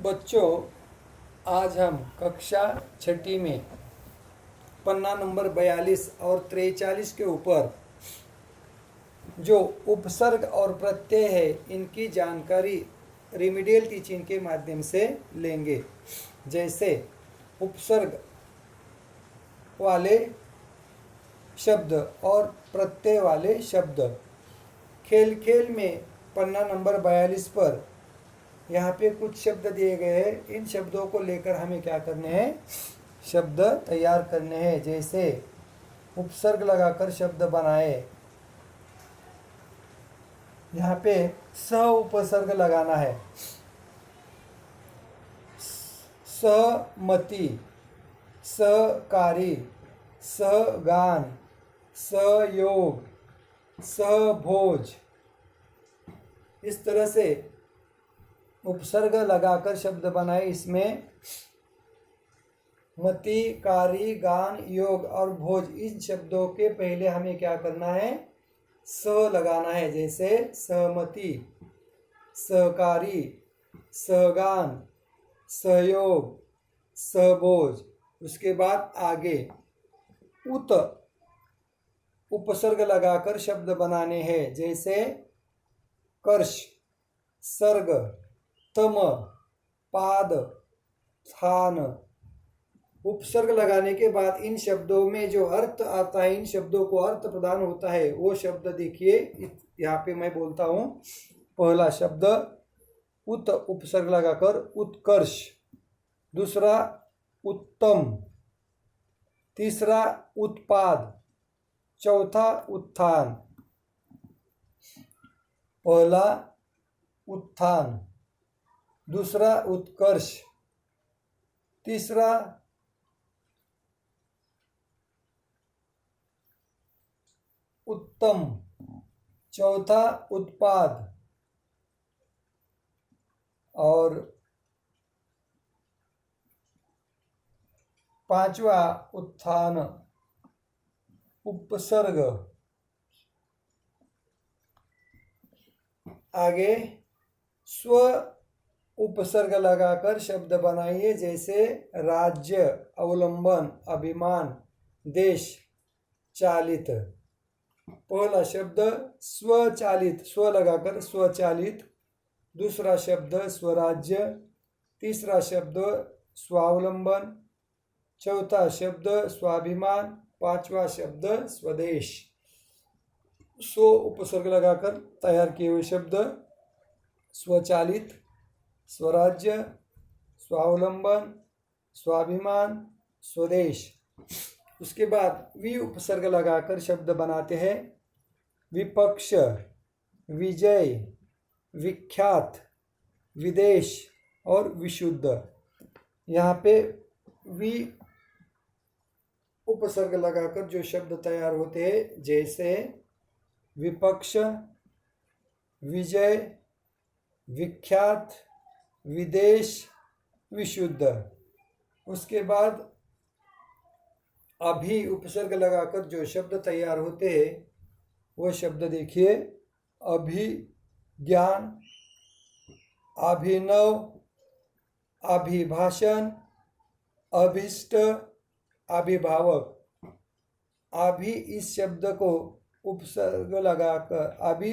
बच्चों, आज हम कक्षा छठी में पन्ना नंबर 42 और 43 के ऊपर जो उपसर्ग और प्रत्यय है इनकी जानकारी रिमीडियल टीचिंग के माध्यम से लेंगे। जैसे उपसर्ग वाले शब्द और प्रत्यय वाले शब्द। खेल खेल में पन्ना नंबर 42 पर यहाँ पे कुछ शब्द दिए गए हैं। इन शब्दों को लेकर हमें क्या करने हैं, शब्द तैयार करने हैं। जैसे उपसर्ग लगाकर शब्द बनाए। यहाँ पे स उपसर्ग लगाना है। सहमति, सहकारी, सहगान, सहयोग, सहभोज, इस तरह से उपसर्ग लगाकर शब्द बनाए। इसमें मति, कारी, गान, योग और भोज, इन शब्दों के पहले हमें क्या करना है, स लगाना है। जैसे सहमति, सहकारी, सहगान, सहयोग, सहभोज। उसके बाद आगे उत उपसर्ग लगाकर शब्द बनाने हैं। जैसे कर्ष, सर्ग, तम, पाद, स्थान। उपसर्ग लगाने के बाद इन शब्दों में जो अर्थ आता है, इन शब्दों को अर्थ प्रदान होता है, वो शब्द देखिए। यहाँ पे मैं बोलता हूँ। पहला शब्द उत उपसर्ग लगाकर उत्कर्ष, दूसरा उत्तम, तीसरा उत्पाद, चौथा उत्थान। पहला उत्थान, दूसरा उत्कर्ष, तीसरा उत्तम, चौथा उत्पाद और पांचवा उत्थान। उपसर्ग। आगे स्व उपसर्ग लगाकर शब्द बनाइए। जैसे राज्य, अवलंबन, अभिमान, देश, चालित। पहला शब्द स्वचालित, स्व लगाकर स्वचालित, दूसरा शब्द स्वराज्य, तीसरा शब्द स्वावलंबन, चौथा शब्द स्वाभिमान, पांचवा शब्द स्वदेश। स्व उपसर्ग लगाकर तैयार किए हुए शब्द स्वचालित, स्वराज्य, स्वावलंबन, स्वाभिमान, स्वदेश। उसके बाद वि उपसर्ग लगाकर शब्द बनाते हैं। विपक्ष, विजय, विख्यात, विदेश और विशुद्ध। यहाँ पे वि उपसर्ग लगाकर जो शब्द तैयार होते हैं, जैसे विपक्ष, विजय, विख्यात, विदेश, विशुद्ध। उसके बाद अभी उपसर्ग लगाकर जो शब्द तैयार होते हैं, वो शब्द देखिए। अभिज्ञान, अभिनव, अभिभाषण, अभिष्ट, अभिभावक। अभी इस शब्द को उपसर्ग लगाकर, अभी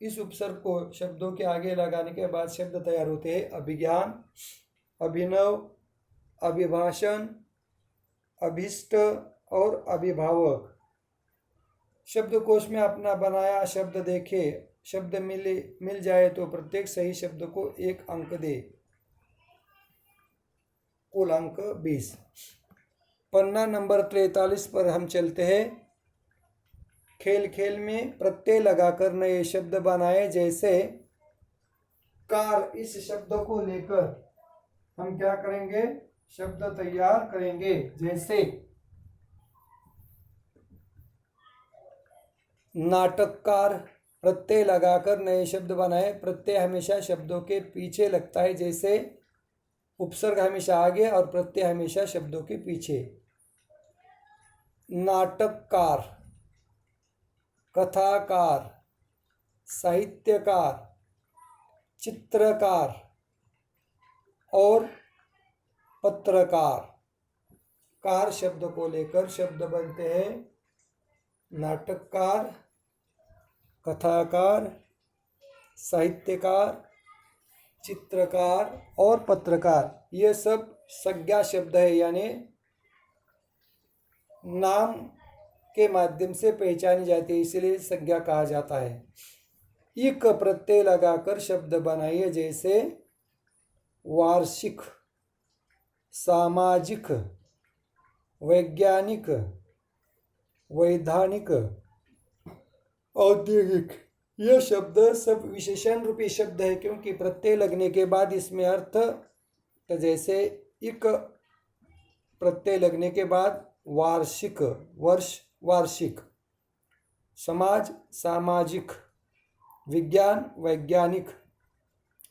इस उपसर्ग को शब्दों के आगे लगाने के बाद शब्द तैयार होते हैं। अभिज्ञान, अभिनव, अभिभाषण, अभिष्ट और अभिभावक। शब्दकोश में अपना बनाया शब्द देखे। शब्द मिल जाए तो प्रत्येक सही शब्द को 1 अंक दे। कुल अंक 20। पन्ना नंबर 43 पर हम चलते हैं। खेल खेल में प्रत्यय लगाकर नए शब्द बनाए। जैसे कार, इस शब्द को लेकर हम क्या करेंगे, शब्द तैयार करेंगे। जैसे नाटककार, प्रत्यय लगाकर नए शब्द बनाए। प्रत्यय हमेशा शब्दों के पीछे लगता है। जैसे उपसर्ग हमेशा आगे और प्रत्यय हमेशा शब्दों के पीछे। नाटककार, कथाकार, साहित्यकार, चित्रकार, और पत्रकार। कार शब्द को लेकर शब्द बनते हैं नाटककार, कथाकार, साहित्यकार, चित्रकार और पत्रकार। ये सब संज्ञा शब्द है, यानी नाम के माध्यम से पहचानी जाती है, इसलिए संज्ञा कहा जाता है। इक प्रत्यय लगाकर शब्द बनाइए, जैसे वार्षिक, सामाजिक, वैज्ञानिक, वैधानिक, औद्योगिक। यह शब्द सब विशेषण रूपी शब्द है, क्योंकि प्रत्यय लगने के बाद इसमें अर्थ, तो जैसे इक प्रत्यय लगने के बाद वार्षिक, वर्ष, वार्षिक, समाज, सामाजिक, विज्ञान, वैज्ञानिक,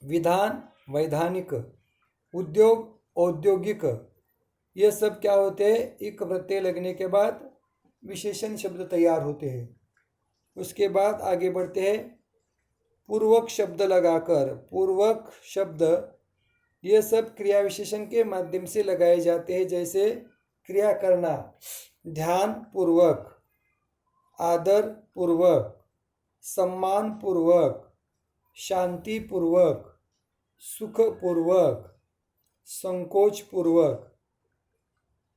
विधान, वैधानिक, उद्योग, औद्योगिक। ये सब क्या होते हैं, इक प्रत्यय लगने के बाद विशेषण शब्द तैयार होते हैं। उसके बाद आगे बढ़ते हैं पूर्वक शब्द लगाकर। पूर्वक शब्द ये सब क्रिया विशेषण के माध्यम से लगाए जाते हैं, जैसे क्रिया करना, ध्यान पूर्वक, आदर पूर्वक, सम्मान पूर्वक, शांति पूर्वक, सुख पूर्वक, संकोच पूर्वक।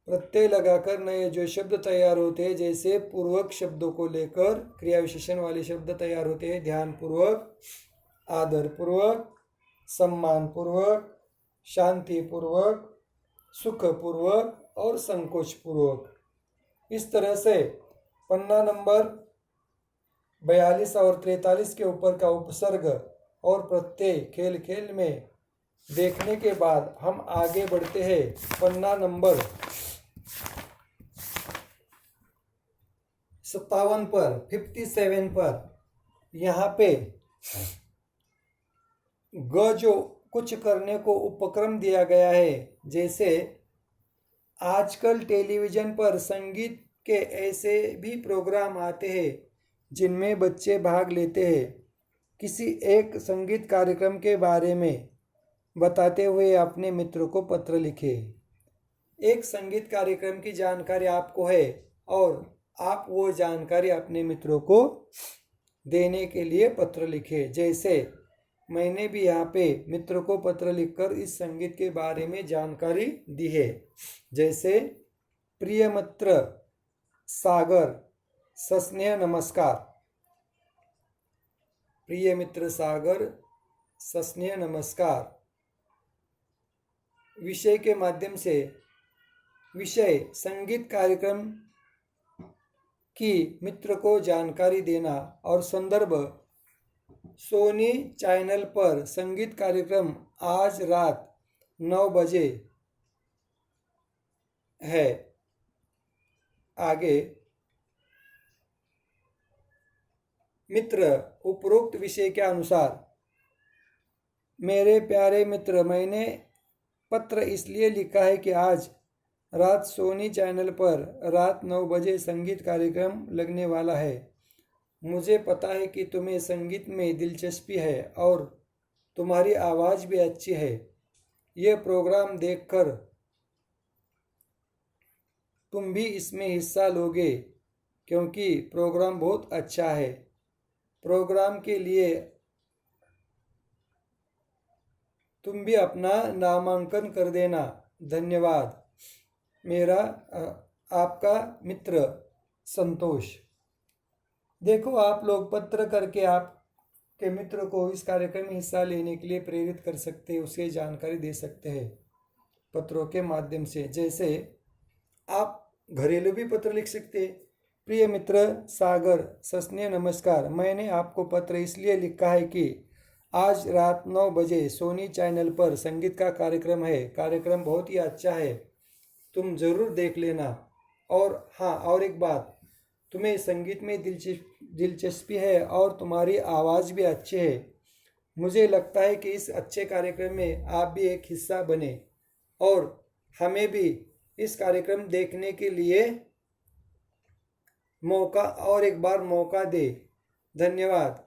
प्रत्यय लगाकर नए जो शब्द तैयार होते हैं, जैसे पूर्वक शब्दों को लेकर क्रिया विशेषण वाले शब्द तैयार होते हैं, ध्यान पूर्वक, आदर पूर्वक, सम्मान पूर्वक, शांति पूर्वक, सुख पूर्वक और संकोच पूर्वक। इस तरह से पन्ना नंबर 42 और 43 के ऊपर का उपसर्ग और प्रत्यय खेल खेल में देखने के बाद हम आगे बढ़ते हैं पन्ना नंबर 57 पर, 57 पर। यहाँ पे ग जो कुछ करने को उपक्रम दिया गया है, जैसे आजकल टेलीविज़न पर संगीत के ऐसे भी प्रोग्राम आते हैं जिनमें बच्चे भाग लेते हैं। किसी एक संगीत कार्यक्रम के बारे में बताते हुए अपने मित्र को पत्र लिखे। एक संगीत कार्यक्रम की जानकारी आपको है और आप वो जानकारी अपने मित्रों को देने के लिए पत्र लिखे। जैसे मैंने भी यहाँ पे मित्र को पत्र लिखकर इस संगीत के बारे में जानकारी दी है। जैसे प्रिय मित्र सागर, सस्नेह नमस्कार। प्रिय मित्र सागर, सस्नेह नमस्कार। विषय के माध्यम से, विषय संगीत कार्यक्रम की मित्र को जानकारी देना और संदर्भ सोनी चैनल पर संगीत कार्यक्रम आज रात 9 बजे है। आगे मित्र उपरोक्त विषय के अनुसार, मेरे प्यारे मित्र, मैंने पत्र इसलिए लिखा है कि आज रात सोनी चैनल पर रात 9 बजे संगीत कार्यक्रम लगने वाला है। मुझे पता है कि तुम्हें संगीत में दिलचस्पी है और तुम्हारी आवाज़ भी अच्छी है। यह प्रोग्राम देखकर तुम भी इसमें हिस्सा लोगे, क्योंकि प्रोग्राम बहुत अच्छा है। प्रोग्राम के लिए तुम भी अपना नामांकन कर देना। धन्यवाद। मेरा आपका मित्र संतोष। देखो, आप लोग पत्र करके आपके मित्र को इस कार्यक्रम में हिस्सा लेने के लिए प्रेरित कर सकते हैं, उसे जानकारी दे सकते हैं पत्रों के माध्यम से। जैसे आप घरेलू भी पत्र लिख सकते हैं। प्रिय मित्र सागर, सस्नेह नमस्कार। मैंने आपको पत्र इसलिए लिखा है कि आज रात 9 बजे सोनी चैनल पर संगीत का कार्यक्रम है। कार्यक्रम बहुत ही अच्छा है, तुम ज़रूर देख लेना। और हाँ, और एक बात, तुम्हें संगीत में दिलचस्पी है और तुम्हारी आवाज़ भी अच्छी है। मुझे लगता है कि इस अच्छे कार्यक्रम में आप भी एक हिस्सा बने और हमें भी इस कार्यक्रम देखने के लिए एक बार मौका दे। धन्यवाद।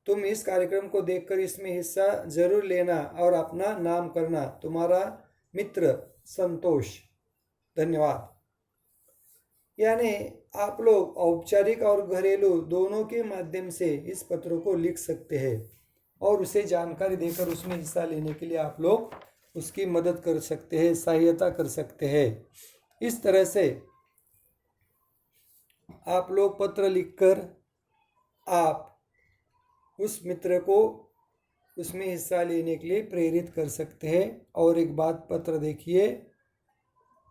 तुम इस कार्यक्रम को देखकर इसमें हिस्सा जरूर लेना और अपना नाम करना। तुम्हारा मित्र संतोष। धन्यवाद। यानी आप लोग औपचारिक और घरेलू दोनों के माध्यम से इस पत्र को लिख सकते हैं और उसे जानकारी देकर उसमें हिस्सा लेने के लिए आप लोग उसकी मदद कर सकते हैं, सहायता कर सकते हैं। इस तरह से आप लोग पत्र लिखकर आप उस मित्र को उसमें हिस्सा लेने के लिए प्रेरित कर सकते हैं। और एक बात पत्र देखिए।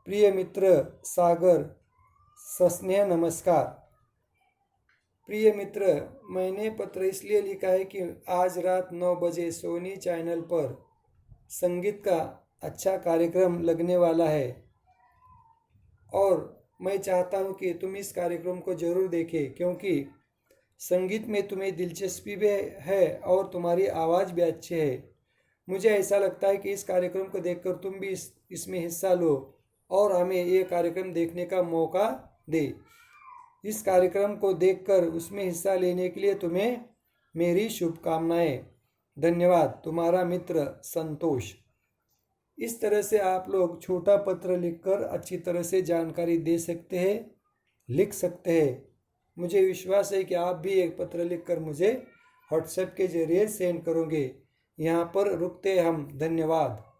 प्रिय मित्र सागर, सस्नेह नमस्कार। प्रिय मित्र, मैंने पत्र इसलिए लिखा है कि आज रात 9 बजे सोनी चैनल पर संगीत का अच्छा कार्यक्रम लगने वाला है और मैं चाहता हूँ कि तुम इस कार्यक्रम को जरूर देखें, क्योंकि संगीत में तुम्हें दिलचस्पी भी है और तुम्हारी आवाज़ भी अच्छी है। मुझे ऐसा लगता है कि इस कार्यक्रम को देखकर तुम भी इसमें हिस्सा लो और हमें ये कार्यक्रम देखने का मौका दे। इस कार्यक्रम को देखकर उसमें हिस्सा लेने के लिए तुम्हें मेरी शुभकामनाएं। धन्यवाद। तुम्हारा मित्र संतोष। इस तरह से आप लोग छोटा पत्र लिखकर अच्छी तरह से जानकारी दे सकते हैं, लिख सकते हैं। मुझे विश्वास है कि आप भी एक पत्र लिखकर मुझे व्हाट्सएप के जरिए सेंड करोगे। यहाँ पर रुकते हम। धन्यवाद।